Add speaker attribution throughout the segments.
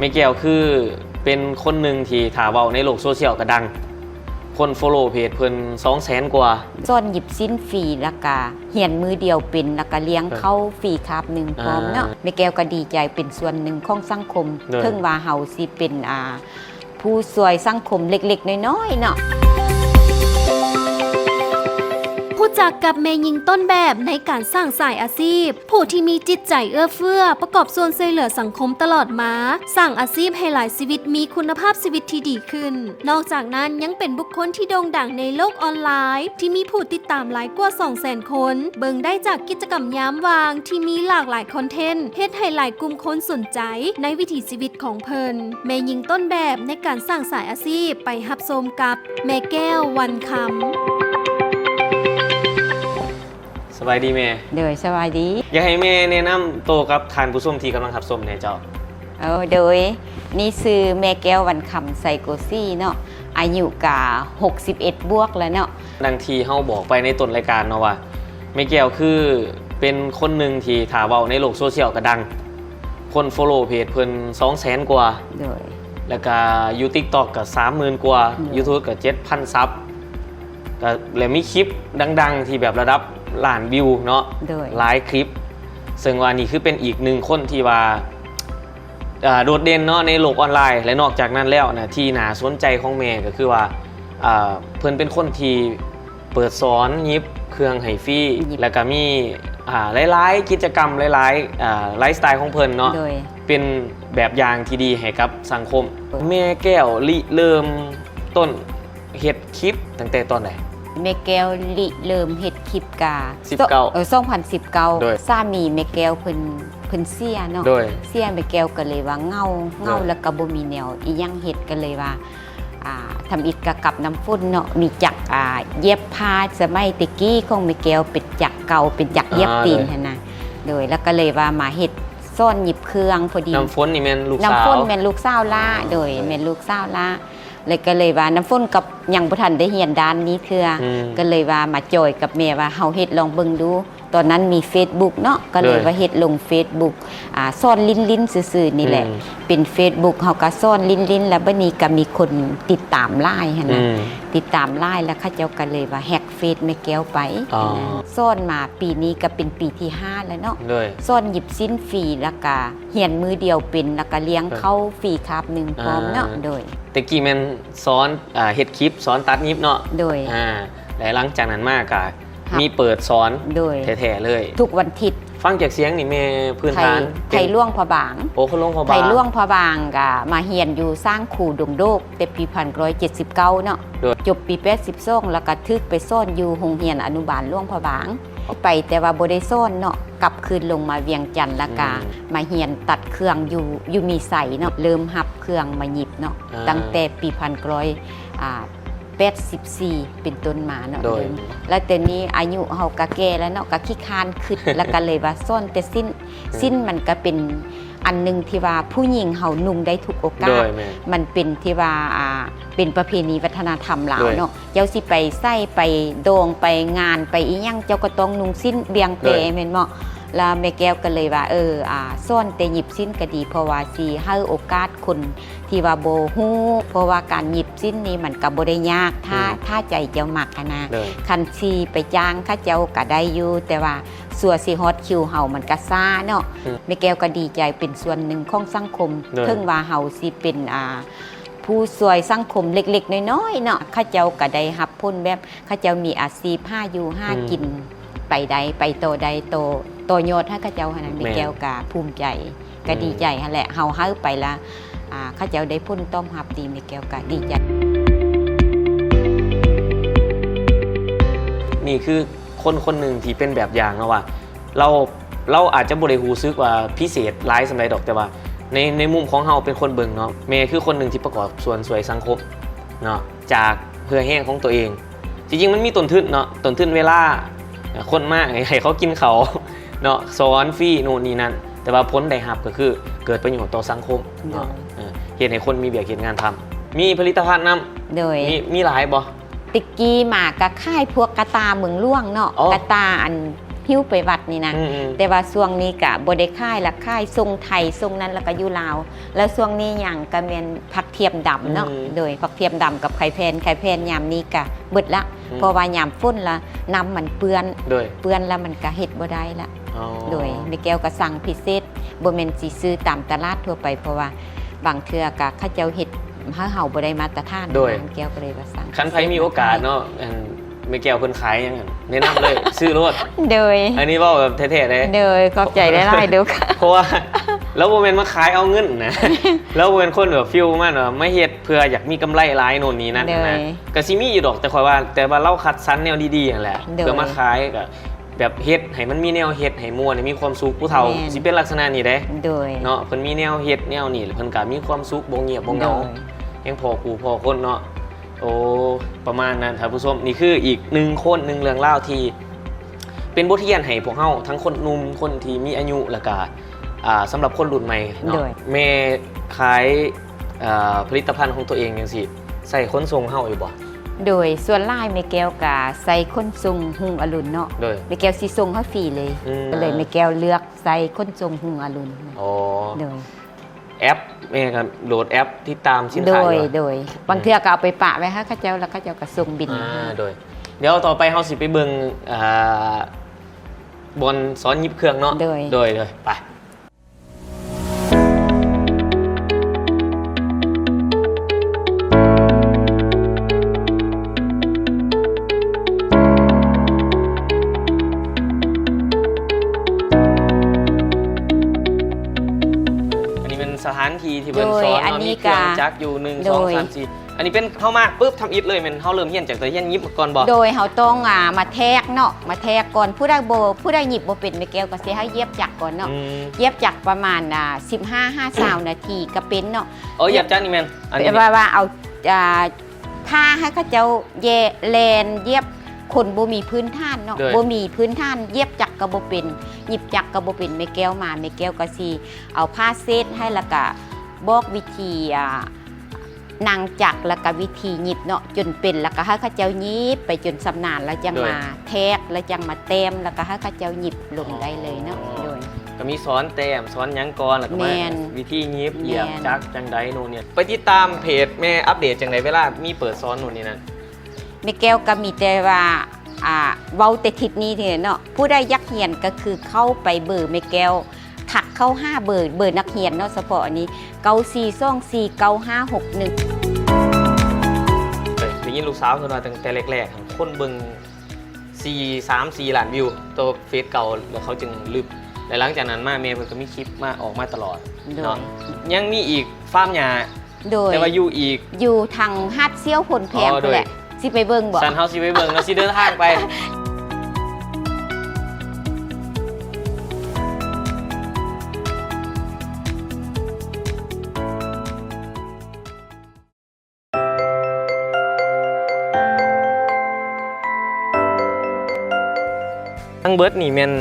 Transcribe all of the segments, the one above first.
Speaker 1: ม่แก้วคือเป็นคนหนึ่งที่ถาเว้าในโลกโซเชียลก็ดังคนโฟโล่เพจเพิ่น200,000 กว่า
Speaker 2: ซ่อนหยิบสิ้นฟรีแล้วก็เหียนมือเดียวเป็นแล้วก็เลี้ยงเข้าฟรีครับหนึ่งพร้อมเนาะแม่แก้วก็ดีใจเป็นส่วนหนึ่งของสังคมถึงว่าเฮาสิเป็นผู้ช่วยสังคมเล็กๆน้อยๆเนาะ
Speaker 3: ผู้จักกับแม่หญิงต้นแบบในการสร้างสายอาชีพผู้ที่มีจิตใจเอื้อเฟื้อประกอบส่วนช่วยเหลือสังคมตลอดมาสร้างอาชีพให้หลายชีวิตมีคุณภาพชีวิตที่ดีขึ้นนอกจากนั้นยังเป็นบุคคลที่โด่งดังในโลกออนไลน์ที่มีผู้ติดตามหลายกว่า 200,000 คนเบิ่งได้จากกิจกรรมยามว่างที่มีหลากหลายคอนเทนต์เฮ็ดให้หลายกลุ่มคนสนใจในวิถีชีวิตของเพิ่นแม่หญิงต้นแบบในการสร้างสายอาชีพไปรับชมกับแม่แก้ววันคำ
Speaker 1: สบายดีแม่
Speaker 2: โดยสบายดี
Speaker 1: อยากให้แม่แนะนำตัวกับทานผู้ชมที่กำลังรับชมเนี่ยเจ้า
Speaker 2: โดยนี่คือแม่แก้ววันคำไซโกซี่เนาะอายุกะ61บวกแล้วเนาะ
Speaker 1: ดังที่เฮาบอกไปในต้นรายการเนาะว่าแม่แก้วคือเป็นคนหนึ่งที่ถาเว้าในโลกโซเชียลก็ดังคนโฟโล่เพจเพิ่น200,000 กว่า
Speaker 2: โดย
Speaker 1: แล้วก็อยู่ TikTok ก็ 30,000 กว่า YouTube ก็ 7,000 ซับก็แล้วมีคลิปดังๆที่แบบระดับล้านวิวเนาะหลายคลิปซึ่งว่านี่คือเป็นอีกหนึ่งคนที่ว่าโดดเด่นเนาะในโลกออนไลน์และนอกจากนั้นแล้วนะที่น่าสนใจของแม่ก็คือว่าเพิ่นเป็นคนที่เปิดสอนยิบเครื่องให้ฟรีแล้วก็มีหลายๆกิจกรรมหลายๆไลฟ์สไตล์ของเพิ่นเนาะเป็นแบบอย่างที่ดีให้กับสังคมแม่แก้วเริ่มต้นเฮ็ดคลิปตั้งแต่ตอนไหน
Speaker 2: แม่แก้วเริ่มเฮ็ดคลิปกา2019สามีแม่แก้วเพิ่นเสียเนาะเสียแม่แก้วก็เลยว่าเงาแล้วก็บ่มีแนวอีหยังเฮ็ดก็เลยว่าทำอิฐกับน้ำฝนเนาะมีจักเย็บผ้าสมัยตะกี้ของแม่แก้วเป็นจักเก่าเป็นจักเย็บตีนหั่นน่ะโดยแล้วก็เลยว่ามาเฮ็ดซ่อนหยิบเครื่องพอดี
Speaker 1: น้ำฝนนี่แม่นลูกสาว
Speaker 2: น้ำฝนแม่นลูกสาวล่าโดยแม่นลูกสาวล่าเลยก็เลยว่าน้ำฝนกับยังบ่ทันได้เรียนด้านนี้คือก็เลยว่ามาจอยกับแม่ว่าเฮาเฮ็ดลองเบิ่งดูตอนนั้นมี Facebook เนาะก็เลยว่าเฮ็ดลง Facebook ซ่อนลิ้นซื่อๆนี่แหละเป็น Facebook เฮาก็ซ่อนลิ้นแล้วบัดนี้ก็มีคนติดตามไลน์หั่นน่ะติดตามไลน์แล้วเขาเจ้าก็เลยว่าแฮ็กเฟซแม่แก้วไปซ่อนมาปีนี้ก็เป็นปีที่5แล้วเนาะซ่อนหยิบสิ้นฟรีแล้วก็เหียนมือเดียวเป็นแล้วก็เลี้ยงเข้าฟรีครับ1พร้อมเนาะโดย
Speaker 1: ตะกี้แม่นสอนเฮ็ดคลิปสอนตัดยิบเนาะ
Speaker 2: โดย
Speaker 1: และหลังจากนั้นมากก็มีเปิดสอนแท้ๆเลย
Speaker 2: ทุกวันอาทิตย์
Speaker 1: ฟังจากเสียงนี่แม่พื้นฐาน
Speaker 2: ไทยล่วงพะบาง
Speaker 1: โอ้คนล่วงพะบาง
Speaker 2: ไทยล่วงพะบางก็มาเฮียนอยู่สร้างขู่ดงโดกแต่ปี1979เนาะจบปี82แล้วก็ทึกไปซ่อนอยู่โรงเรียนอนุบาลล่วงพะบางไปแต่ว่าบ่ได้ซ่อนเนาะกลับคืนลงมาเวียงจันทน์แล้วก็มาเฮียนตัดเครื่องอยู่มีใสเนาะเริ่มหับเครื่องมาหยิบเนาะตั้งแต่ปี84เป็นต้นมาเนาะแล้วแต่นี้อายุเฮาก็แก่แล้วเนาะก็ขี้คานขึ้นแล้วก็เลยว่าซ่อนแต่สิ้นมันก็เป็นอันนึงที่ว่าผู้หญิงเฮานุ่งได้ทุกโอกาสมันเป็นที่ว่าเป็นประเพณีวัฒนธรรมลาวเนาะเจ้าสิไปใส่ไปโด่งไปงานไปอีหยังเจ้าก็ต้องนุ่งสิ้นเบียงเปแม่นบ่แล้วแม่แก้วก็เลยว่าซ่อนแต่หยิบสิ้นก็ดีเพราะว่าสิให้โอกาสคนที่ว่าบ่ฮู้เพราะว่าการหยิบสิ้นนี้มันก็บ่ได้ยากถ้าใจเจ้ามักนะคันสิไปจ้างเขาเจ้าก็ได้อยู่แต่ว่าสัวสิฮอตคิวเฮามันก็ซ่าเนาะแม่แก้วก็ดีใจเป็นส่วนหนึ่งของสังคมถึงว่าเฮาสิเป็นผู้ช่วยสังคมเล็กๆน้อยๆเนาะเขาเจ้าก็ได้รับผลแบบเขาเจ้ามีอาชีพหาอยู่หากินไปใดไปโตใดโตโยธาข้าเจ้าขนาดมีแก้วกาภูมิใจก็ดีใจฮะแหละเฮาให้ไปละข้าเจ้าได้พุ่นต้มหับดีมีแก้วกาดีใจ
Speaker 1: นี่คือคนหนึ่งที่เป็นแบบอย่างนะว่าเราอาจจะบ่ได้รู้สึกว่าพิเศษหลายสำหรับดอกแต่ว่าในมุมของเฮาเป็นคนเบิ่งเนาะแม่คือคนหนึ่งที่ประกอบส่วนสวยสังคมเนาะจากเพื่อแห้งของตัวเองจริงๆมันมีต้นทุนเนาะต้นทุนเวลาคนมากให้เขากินเขาเนาะสอนฟรีโน่นนี่นั่นแต่ว่าผลได้รับก็คือเกิดประโยชน์ต่อสังคมเนาะเห็นให้คนมีเบียกเห็นงานทำมีผลิตภัณฑ์นำ
Speaker 2: โดย
Speaker 1: มีหลายบ่
Speaker 2: ติกี้มากะค่ายพวกกระตาเมืองล่วงเนาะกระตาอันหิ หิ้วไปวัดนี่นะแต่ว่าช่วงนี้ก็บ่ได้ค่ายละค่ายทรงไทยทรงนั้นแล้วก็อยู่ลาวแล้วช่วงนี้หยังก็แม่นผักเทียมดำเนาะโดยผักเทียมดำกับไข่แพนยามนี้ก็เบิดละเพราะว่ายามฝนละน้ำมันเปื้อนแล้วมันก็เฮ็ดบ่ได้ละโดยแม่แก้วก็สั่งพิเศษบ่แม่นสิซื้อตามตลาดทั่วไปเพราะว่าบางเทื่อก็เขาเจ้าเฮ็ดเฮาบ่ได้มาตรฐานแม่แก้วก็เลยว่าสั่ง
Speaker 1: คันไผมีโอกาสเนาะแม่แก้วเพิ่นขายยังแนะนำเลยซื้อรถ
Speaker 2: โดย
Speaker 1: อันนี้เว้าแบบเท่ๆเลย
Speaker 2: โดยขอบใจหลายๆเด้อค่ะ
Speaker 1: เพราะว่าแล้วบ่แม่นมาขายเอาเงินนะแล้วบ่แม่นคนแบบฟิลมันว่าไม่เฮ็ดเพื่ออยากมีกำไรหลายโน่นนี่นั่นนะก็สิมีอยู่ดอกแต่ว่าเราคัดสรรแนวดีๆนั่นแหละเพื่อมาขายก็แบบเฮ็ดให้มันมีแนวเฮ็ดให้ม่วนให้มีความสุขผู้เฒ่าสิเป็นลักษณะนี้เด้เนาะเพิ่นมีแนวเฮ็ดแนวนี้เพิ่นก็มีความสุขบ่เงียบบ่เหงายังพอกูพอคนเนาะโอ้ประมาณนั้นท่านผู้ชมนี่คืออีก1คน1เรื่องเล่าที่เป็นบทเรียนให้พวกเฮาทั้งคนหนุ่มคนที่มีอายุแล้วก็สำหรับคนรุ่นใหม่เนาะแม่ขายผลิตภัณฑ์ของตัวเองจังซี่ใส่ขนส่งเฮาอยู่บ่
Speaker 2: โดยส่วนลายแม่แก้วก็ใส่ขนส่งหุงอรุณเนาะแม่แก้วสิส่งเฮาฟรีเลยก็เลยแม่แก้วเลือกใส่ขนส่งหุงอรุณ
Speaker 1: อ๋อโดยแอปแม่ก็โหลดแอปที่ตามสินค้า
Speaker 2: โดยบางเทื่อก็เอาไปปะไว้ให้เขาเจ้าแล้วเขาเจ้าก็ส่งบิน
Speaker 1: โดยเดี๋ยวต่อไปเฮาสิไปเบิ่งบอลสอนยิบเครื่องเนาะโดยไปสถานที่ที่เพิ่นสอนมีเครื่องจักรอยู่1 2 3 4อันนี้เป็นเข้ามาปุ๊บทำอิฐเลยแม่นเฮาเริ่มเฮียนจากตัวเฮียนยิบก่อนบ่
Speaker 2: โดยเฮาต้องมาแทกเนาะมาแทกก่อนผู้ใดหยิบบ่เป็นแม่แก้วก็สิให้เย็บจักรก่อนเนาะเย็บจักรประมาณ15-20นาทีก็เป็นเนาะ
Speaker 1: เย็บจักรนี่แม่น
Speaker 2: อันนี้ว่าเอาผ้าให้เขาเจ้าแลนเย็บคนบ่มีพื้นฐานเนาะบ่มีพื้นฐานเย็บจักรก็บ่เป็นหยิบจักรก็บ่เป็นแม่แก้วมาแม่แก้วก็สิเอาผ้าเซตให้แล้วก็บอกวิธีนางจักรแล้วก็วิธีหยิบเนาะจนเป็นแล้วก็ให้เขาเจ้าหยิบไปจนสำนานแล้วจังมาแทกแล้วจังมาเต็มแล้วก็ให้เขาเจ้าหยิบลงได้เลยเนาะโดย
Speaker 1: ก็มีสอนแต้มสอนหยังก่อนแล้วก็มาวิธีหยิบเหยียบจักรจังไดโน่นเนี่ยไปติดตามเพจแม่อัปเดตจังไดเวลามีเปิดสอนโน่นนี่นั่น
Speaker 2: แม่แก้วก็มีแต่ว่าเว้าแต่ทิศนี้เนาะผู้ได้ยักเหียนก็คือเข้าไปเบอร์แม่แก้วถักเข้า5เบอร์นักเรียนเนาะเฉพาะอันนี้94249561
Speaker 1: ได้ยินลูกสาวเพิ่นว่าตั้งแต่แรกๆคนเบิ่ง3-4 ล้านวิวตัวเฟซเก่าแล้วเขาจึงลืมและหลังจากนั้นมาแม่เพิ่นก็มีคลิปมาออกมาตลอดเนาะยังมีอีกฟาร์มหญ้าแต่ว่าอยู่
Speaker 2: ทางหาดเซี่ยวผลแพงนั่นแหละสิไปเบิ่งบ่
Speaker 1: ซันเฮาสิไปเบิ่งแล้วสิเดินทางไปทั้งเบิดนี่มัน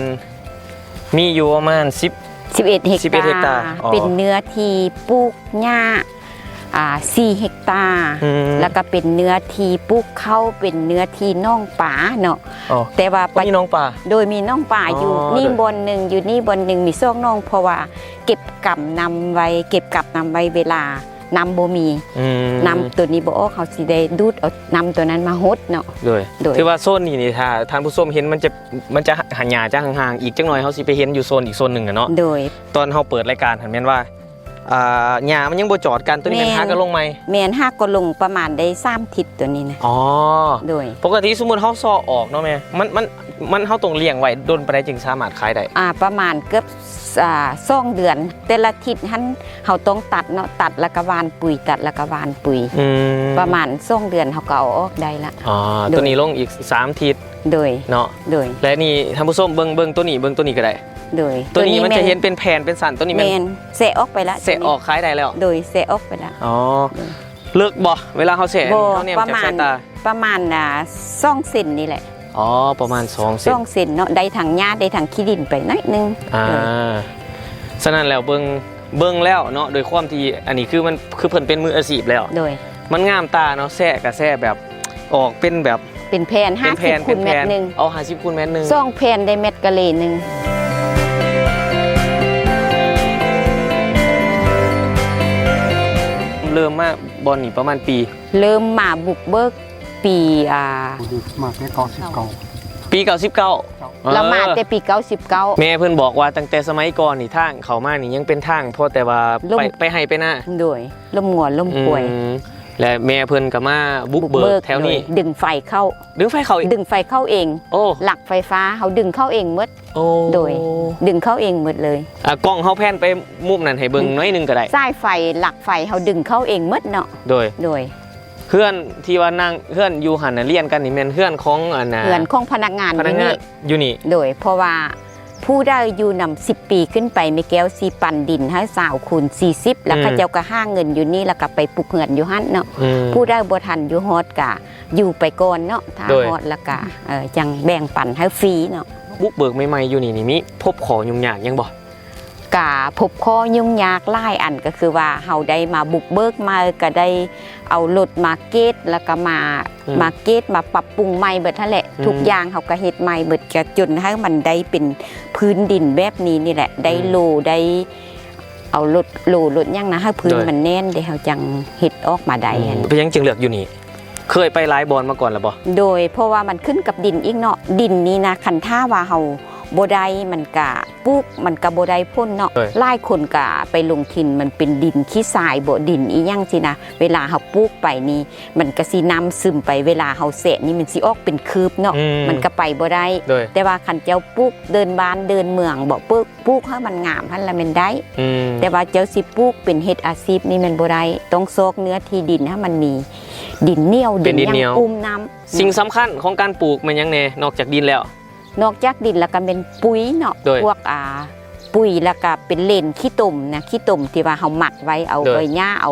Speaker 1: มีอยู่ประมาณ
Speaker 2: 11 เฮกตาร์เป็นเนื้อที่ปลูกหญ้า4 เฮกตาร์แล้วก็เป็นเนื้อที่ปลูกข้าวเป็นเนื้อที่น่องป่าเนาะ
Speaker 1: แต่ว่ามีน่องป่า
Speaker 2: โดยมีน่องป่าอยู่นี่บนหนึ่งอยู่นี่บนหนึ่งมีซ่องน่องเพราะว่าเก็บกับนำไว้เวลานำบ่มีนำตัวนี้บ่ออกเขาสิได้ดูดเอานำตัวนั้นมาฮดเนาะ
Speaker 1: โดยคือว่าโซนนี้ถ้าท่านผู้ชมเห็นมันจะหันหญ้าจะห่างๆอีกจังหน่อยเขาสิไปเห็นอยู่โซนอีกโซนหนึ่งเนาะ
Speaker 2: โดย
Speaker 1: ตอนเขาเปิดรายการหันแม่นว่าหญ้ามันยังบ่จอดกันตัวนี้แม่นหักกันลงไหม
Speaker 2: แม่นหักก็ลงประมาณได้3 ทิศตัวนี้นะโดย
Speaker 1: ปกติสมมุติเฮาซอออกเนาะแม่มันเฮาต้องเลี้ยงไว้ดนปานใดจึงสามารถขายได้
Speaker 2: ประมาณเกือบ2 เดือนแต่ละทิศหันเฮาต้องตัดเนาะตัดแล้วก็หว่านปุ๋ยตัดแล้วก็หว่านปุ๋ยประมาณ2 เดือนเฮาก็เอาออกได้ละ
Speaker 1: ตัวนี้ลงอีก3 ทิศ
Speaker 2: โดย
Speaker 1: เนาะ
Speaker 2: โดย
Speaker 1: และนี่ท่านผู้ชมเบิ่งตัวนี้ก็ได้
Speaker 2: โดย
Speaker 1: ตัวนี้มันจะเห็นเป็นแผ่นเป็นสันตัวนี้
Speaker 2: มันเสะออกไปแล้ว
Speaker 1: เสะออกขายได้แล้ว
Speaker 2: โดยเสะออกไปแล้ว
Speaker 1: เลิกบ่เวลาเขาเสะเขาเนี่ย
Speaker 2: จากสายตาประมาณ2 เซนนี่แหละ
Speaker 1: ประมาณ2 เซ
Speaker 2: นเนาะได้ถังหญ้าได้ถังขี้ดินไปหน่อยนึง
Speaker 1: ฉะนั้นแล้วเบิ่งแล้วเนาะโดยความที่อันนี้คือมันคือเพิ่นเป็นมืออาชีพแล้ว
Speaker 2: โดย
Speaker 1: มันงามตาเนาะแสะกับแสะแบบออกเป็นแบบ
Speaker 2: เป็นแผ่น50คูณเม็ดนึง
Speaker 1: เอา50คูณเม็ดนึง
Speaker 2: 2แผ่นได้เม็ดกะเลนึง
Speaker 1: เริ่มมาบอลนี่ประมาณปี
Speaker 2: เริ่มมาบุกเบิกปี
Speaker 4: มาแต่99
Speaker 1: ปี99
Speaker 2: เรามาแต่ปี99
Speaker 1: แม่เพิ่นบอกว่าตั้งแต่สมัยก่อนนี่ทางเขามานี่ยังเป็นทางเพราะแต่ว่าไปให้ไปหน้า
Speaker 2: ด้วยล่มงัวล่มป่วย
Speaker 1: และแม่เพิ่นก็มาบุกเบิกแถวนี้
Speaker 2: ดึงไฟเข้าเองหลักไฟฟ้าเขาดึงเข้าเองหมดโดยดึงเข้าเองหมดเลย
Speaker 1: กล้องเขาแพนไปมุมนั้นให้เบิ่งน้อยนึงก็ได้
Speaker 2: สายไฟหลักไฟเขาดึงเข้าเองหมดเนาะ
Speaker 1: โดยเพื่อนที่ว่านั่งเพื่อนอยู่หันเรียนกันนี่แม่นเพื่อนของ
Speaker 2: เพื่อนของพนักงาน
Speaker 1: อยู่นี่
Speaker 2: โดยเพราะว่าผู้ได้อยู่นำ10 ปีขึ้นไปไม่แก้วซีปันดินให้สาวคูณ40แล้วเขาเจ้าก็ห้าเงินอยู่นี่แล้วก็ไปปลูกเหือนอยู่หั่นเนาะผู้ได้บ่ทันอยู่ฮอดกะอยู่ไปก่อนเนาะถ้าฮอดแล้วก็จังแบ่งปันให้ฟรีเนาะ
Speaker 1: บุกเบิกใหม่ๆอยู่นี่มีพบขอยุ่งยากยังบ่
Speaker 2: กะพบข้อยุ่งยากหลายอันก็คือว่าเฮาได้มาบุกเบิกมาก็ได้เอารถมาเกตแล้วก็มาเกตมาปรับปรุงใหม่เบิดทั้งแหละทุกอย่างเฮาก็เฮ็ดใหม่เบิดก็จนให้มันได้เป็นพื้นดินแบบนี้นี่แหละได้โลได้เอารถยังนะให้พื้นมันแน่นได้เฮาจังเฮ็ดออกมาได้
Speaker 1: เป็นยังจึงเลือกอยู่นี่เคยไปหลายบอนมาก่อนแล้วบ่
Speaker 2: โดยเพราะว่ามันขึ้นกับดินอีกเนาะดินนี้นะคันท่าว่าเฮาบ่ได้มันกะปลูกมันกะบ่ได้พ่นเนาะหลายคนกะไปลงทินมันเป็นดินขี้ทรายบ่ดินอีหยังสินะเวลาเฮาปลูกไปนี่มันก็สิน้ำซึมไปเวลาเฮาแสะนี่มันสิออกเป็นคืบเนาะมันก็ไปบ่ได้แต่ว่าคันเจ้าปลูกเดินบ้านเดินเมืองบ่ปลูกให้มันงามหั่นละมันได้แต่ว่าเจ้าสิปลูกเป็นเฮ็ดอาชีพนี่มันบ่ได้ต้องซอกเนื้อที่ดินให้มันมีดินเหนียวดินยังอุ้มน้ำ
Speaker 1: สิ่งสำคัญของการปลูกมันยังแน่นอกจากดินแล้ว
Speaker 2: นอกจากดินแล้วก็เป็นปุ๋ยเนาะพวกปุ๋ยแล้วก็เป็นเลนขี้ตุ่มนะขี้ตุ่มที่ว่าเฮาหมักไว้เอาไว้หญ้าเอา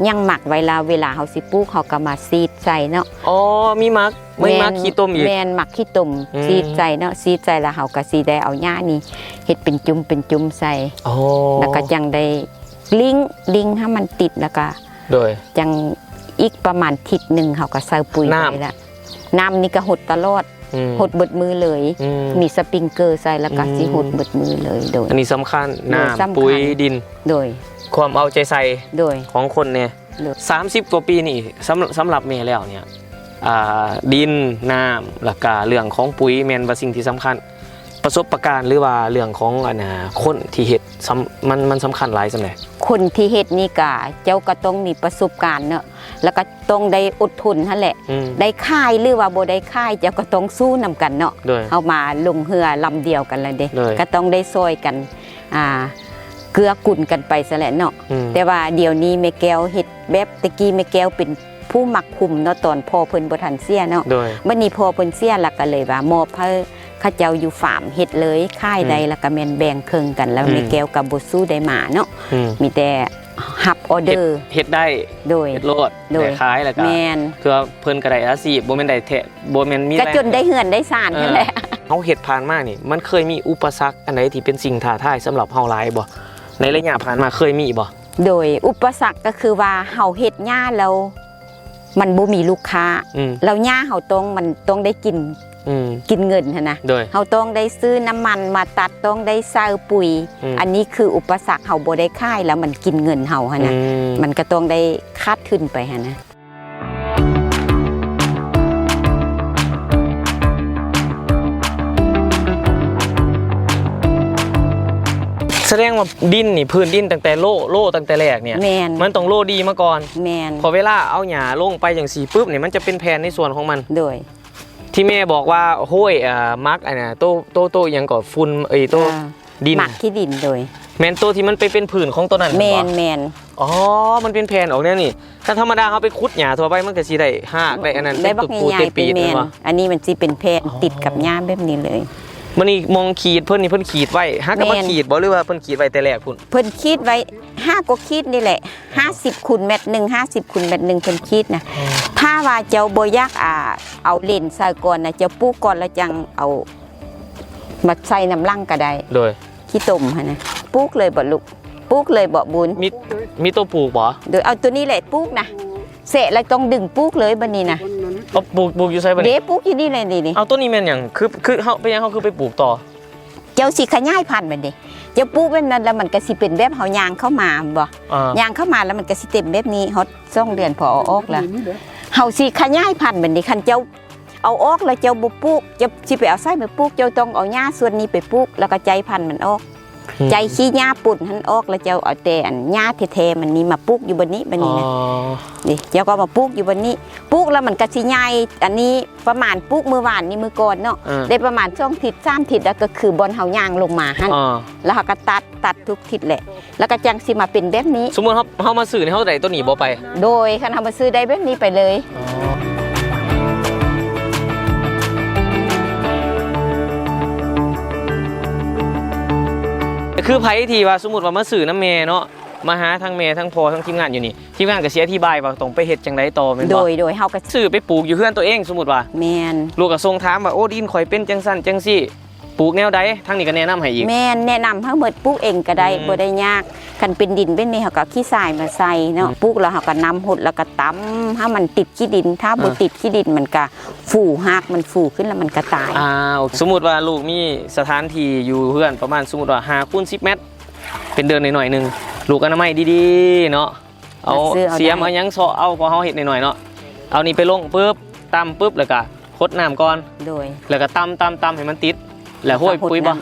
Speaker 2: ยังหมักไว้แล้วเวลาเฮาสิปลูกเฮาก็มาซีดใส่เนาะ
Speaker 1: อ๋อมีหมักไม่หมักขี้ตุ่มอีก
Speaker 2: แม่นหมักขี้ตุ่มซีดใส่เนาะซีดใส่แล้วเฮาก็สิได้เอาหญ้านี่เฮ็ดเป็นจุ่มใส่แล้วก็จังได้ลิงให้มันติดแล้วก็
Speaker 1: โดย
Speaker 2: จังอีกประมาณทิศนึงเฮาก็ใส่ปุ๋ยไปแล้วน้ำนี่ก็หดตลอดหดเบิดมือเลยมีสปริงเกอร์ใส่แล้วก็สิหดเบิดมือเลยโดย
Speaker 1: อันนี้สำคัญน้ำปุ๋ยดิน
Speaker 2: โดย
Speaker 1: ความเอาใจใส่
Speaker 2: โดย
Speaker 1: ของคนเนี่ย30 กว่าปีนี่สำหรับเมย์แล้วเนี่ยดินน้ำหลักการเรื่องของปุ๋ยแมนว่าสิ่งที่สำคัญประสบการณ์หรือว่าเรื่องของคนที่เฮ็ดมันสำคัญหลายสำหรับ
Speaker 2: คนที่เฮ็ดนี่ก็เจ้าก็ต้องมีประสบการณ์เนาะแล้วก็ต้องได้อดทนนั่นแหละได้ค่ายหรือว่าบ่ได้ค่ายเจ้าก็ต้องสู้นำกันเนาะเอามาลงเรือลำเดียวกันเลยเด้ก็ต้องได้ซอยกันเกลือกุ่นกันไปซะแหละเนาะแต่ว่าเดี๋ยวนี้แม่แก้วเฮ็ดแบบตะกี้แม่แก้วเป็นผู้มักคุมเนาะตอนพ่อเพิ่นบ่ทันเสียเนาะบัดนี้พ่อเพิ่นเสียแล้วก็เลยว่ามอบให้ข้าเจ้าอยู่ฟาร์มเฮ็ดเลยค่ายใดแล้วก็แม่นแบ่งครึ่งกันแล้วแม่แก้วกับบ่สู้ได้มาเนาะมีแต่ฮับออเดอร์
Speaker 1: เฮ็ดได้
Speaker 2: โดย
Speaker 1: เฮ็ดโลดได้ขายแล้วก็คือเพิ่นก็ได้อาชีพบ่แม่นได้แท้บ่แม่นมี
Speaker 2: ก็จนได้เฮือนได้ซ่านนั่นแหละ
Speaker 1: เฮาเฮ็ดผ่านมานี่มันเคยมีอุปสรรคอันใดที่เป็นสิ่งท้าทายสำหรับเฮาหลายบ่ในระยะผ่านมาเคยมีบ่
Speaker 2: โดยอุปสรรคก็คือว่าเฮาเฮ็ดหญ้าแล้วมันบ่มีลูกค้าแล้วหญ้าเฮาต้องได้กินเงินนะเขาต้องได้ซื้อน้ำมันมาตัดต้องได้ใส่ปุ๋ยอันนี้คืออุปสรรคเขาบ่ได้ค่ายแล้วมันกินเงินเขาฮะนะมันก็ต้องได้คาดขึ้นไปฮะนะ
Speaker 1: แสดงว่าดินนี่พื้นดินตั้งแต่โล่ตั้งแต่แรกเนี่ยมันต้องโล่ดีมาก่อนพอเวลาเอาหญ้าลงไปอย่างสีปุ๊บเนี่ยมันจะเป็นแผ่นในส่วนของมัน
Speaker 2: โดย
Speaker 1: ที่แม่บอกว่าโห้ยมักโตยังก่อฝุ่นโตดิน
Speaker 2: มักที่ดินโดย
Speaker 1: แมนโตที่มันไปเป็นผื่นของตัวนั้น
Speaker 2: แมน
Speaker 1: อ๋อมันเป็นแผ่นออกเนี่ยนี่ถ้าธรรมดาเขาไปขุดหญ้าทั่วไปมันก็สิได้หากได้อันนั้น
Speaker 2: ได้บักใหญ่ๆเป็นแมนอันนี้มันสิเป็นแผ่นติดกับหญ้าแบบนี้เลย
Speaker 1: มันนี่มองขีดเพิ่นขีดไว้ฮักก็มาขีดบ่หรือว่าเพิ่นขีดไว้แต่แรกพุ่น
Speaker 2: เพิ่นขีดไว้5กว่าขีดนี่แหละ50คูณเม็ดนึง50คูณเม็ดนึงเพิ่นขีดนะถ้าว่าเจ้าบ่อยากเอาเลนใส่ก่อนนะเจ้าปลูกก่อนแล้วจังเอามาใส่น้ำลังก็ได้
Speaker 1: โดย
Speaker 2: ขี้ตุ่มหั่นนะปลูกเลยบ่ลูกปลูกเลยบ่บุญ
Speaker 1: มีตัวปลูกบ่
Speaker 2: โดยเอาตัวนี้แหละปลูกนะเสร็จแล้วต้องดึงปลูกเลยบัดนี้นะ
Speaker 1: เอาปลูกอยู่ไสบัด
Speaker 2: เด้
Speaker 1: นี้
Speaker 2: ปลูกอยู่นี่เลยนี่
Speaker 1: เอาต้นนี้แม่นหยังคือเฮาเป็นหยังเฮาคือไปปลูกต่อ
Speaker 2: เจ้าสิขยายพันธุ์มันเด้เจ้าปลูกเป็นนั้นแล้วมันก็สิเป็นแบบเฮายางเข้ามาบ่ ยางเข้ามาแล้วมันก็สิเต็มแบบนี้ฮอด2เดือนพอเอาออกแล้วเฮาสิขยายพันธุ์มันนี่คันเจ้าเอาออกแล้วเจ้าบ่ปลูกเจ้าสิไปเอาไส้มาปลูกเจ้าต้องเอาหญ้าส่วนนี้ไปปลูกแล้วก็ใจพันธุ์มันออกใจขี้หญ้าปุ่นหันออกแล้วเจ้าเอาแต่อันหญ้าแท้ๆมันนี่มาปลูกอยู่บนนี้บัดนี้นะนี่เจ้าก็มาปลูกอยู่บนนี้ปลูกแล้วมันก็สิใหญ่อันนี้ประมาณปลูกมื้อวานนี่มื้อก่อนเนาะได้ประมาณ2ทิศ3ทิศแล้วก็คือบอนเฮาย่างลงมาหั่นแล้วเฮาก็ตัดทุกทิศแหละแล้วก็จังสิมาเป็นแบบนี้
Speaker 1: สมมุติเฮามาซื้อนี่เฮาได้ต้นนี้บ่ไป
Speaker 2: โดยคันเฮามาซื้อได้แบบนี้ไปเลย
Speaker 1: คือไผที่ว่าสมมุติว่ามาซื้อน้ำแม่เนาะมาหาทั้งแม่ทั้งพ่อทั้งทีมงานอยู่นี่ทีมงานก็สิอธิบายว่าต้องไปเฮ็ดจังไดต่อแม่นบ่
Speaker 2: โดยเฮาก็
Speaker 1: ซื้อไปปลูกอยู่เฮือนตัวเองสมมุติว่า
Speaker 2: แม่น
Speaker 1: ลูกก็ส่งถามว่าโอ้ดินข่อยเป็นจังซั่นจังซี่ปลูกแนวใดทางนี้ก็แนะนำให้อีก
Speaker 2: แม่นแนะนำเฮาหมดปลูกเองก็ได้บ่ได้ยากคันเป็นดินเป็นนี่เฮาก็ขี้ทรายมาใส่เนาะปลูกแล้วเฮาก็นำหดแล้วก็ตำให้มันติดขี้ดินถ้าบ่ติดขี้ดินมันก็ฟูหักมันฟูขึ้นแล้วมันก็ตาย
Speaker 1: สมมุติว่าลูกมีสถานที่อยู่เฮือนประมาณสมมุติว่า5 × 10 เมตรเป็นเดินหน่อยๆนึงลูกอนามัยดีๆเนาะเอาเสียมเอาหยังเซาะเอาพอเฮาเฮ็ดหน่อยๆเนาะเอานี่ไปลงปึ๊บตำปึ๊บแล้วก็คดน้ำก่อน
Speaker 2: โดย
Speaker 1: แล้วก็ตำให้มันติดแล้วห้อยปุ๋ยบ่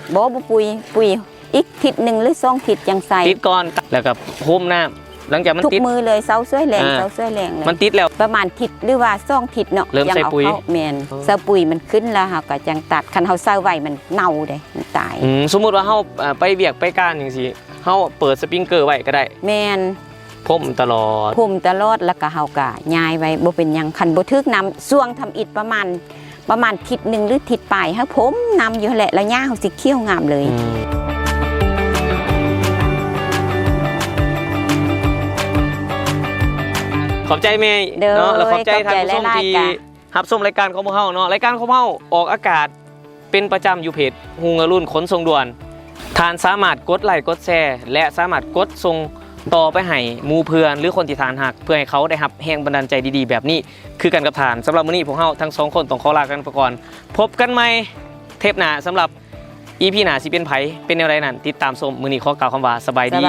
Speaker 2: ปุ๋ยอีกทิศนึงหรือ2ทิศจังใส่
Speaker 1: ติดก่อนแล้วก็โฮมน้ำหลังจากมันติด
Speaker 2: ทุกมือเลยเซาช่วยแรงเลย
Speaker 1: มันติดแล้ว
Speaker 2: ประมาณทิศหรือว่า2ทิศเนาะ
Speaker 1: เริ่มใส่ปุ๋ย
Speaker 2: แม่นใส่ปุ๋ยมันขึ้นแล้วเฮาก็จังตัดคันเฮาใส่ไว้มันเน่าเด้มันตาย
Speaker 1: สมมุติว่าเฮาไปเวียกไปการจังซี่เฮาเปิดสปริงเกอร์ไว้ก็ได้
Speaker 2: แม่น
Speaker 1: พ่มตลอด
Speaker 2: แล้วก็เฮาก็ย้ายไว้บ่เป็นหยังคันบ่ถึกน้ำช่วงทำอิฐประมาณทิศนึงหรือทิศปลายเฮาผมนำอยู่แหละแล้วหญ้าเฮาสิเขียวงามเลย
Speaker 1: ขอบใจแม่เนาะแล้วขอบใจทางผู้ชมที่รับชมรายการของพวกเฮาเนาะรายการของพวกเฮาออกอากาศเป็นประจำอยู่เพจฮูงอรุณขนส่งด่วนท่านสามารถกดไลค์กดแชร์และสามารถกดส่งต่อไปให้หมู่เพื่อนหรือคนที่ทานหักเพื่อให้เขาได้รับแรงบันดาลใจดีๆแบบนี้คือกันกับทานสำหรับมื้อนี้พวกเฮาทั้ง2คนต้องขอลากันไปก่อนพบกันใหม่เทปหน้าสำหรับ EP หน้าสิเป็นไผเป็นแนวใดนั้นติดตามชมมื้อนี้ขอกล่าวคำว่าสบายดี